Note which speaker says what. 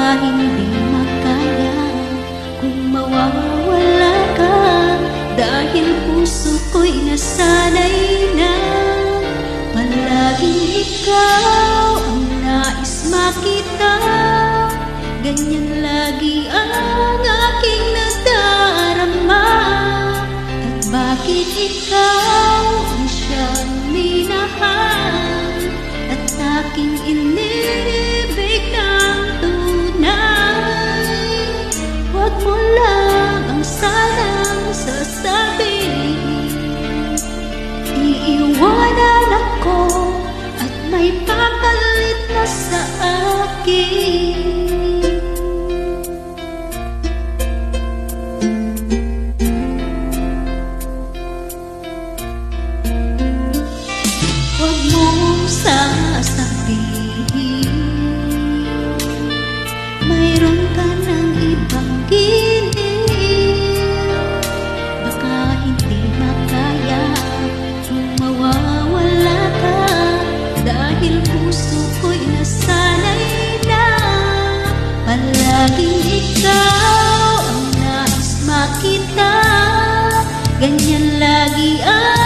Speaker 1: Baka hindi makaya kung mawawala ka, dahil puso ko'y nasanay na palaging ikaw ang nais makita. Ganyan lagi ang aking nadarama. At bakit ikaw ang siyang minahal at aking inibig ng tunay? Huwag mo lang ang sanang sasabihin, iiwanan ako at may papalit na sa akin. Huwag mong sasabihin mayroon ka ng ibang giliw. Baka hindi makaya kung mawawala ka, dahil puso ko'y nasanay na palaging ikaw ang nais makita. Ganyan lagi ang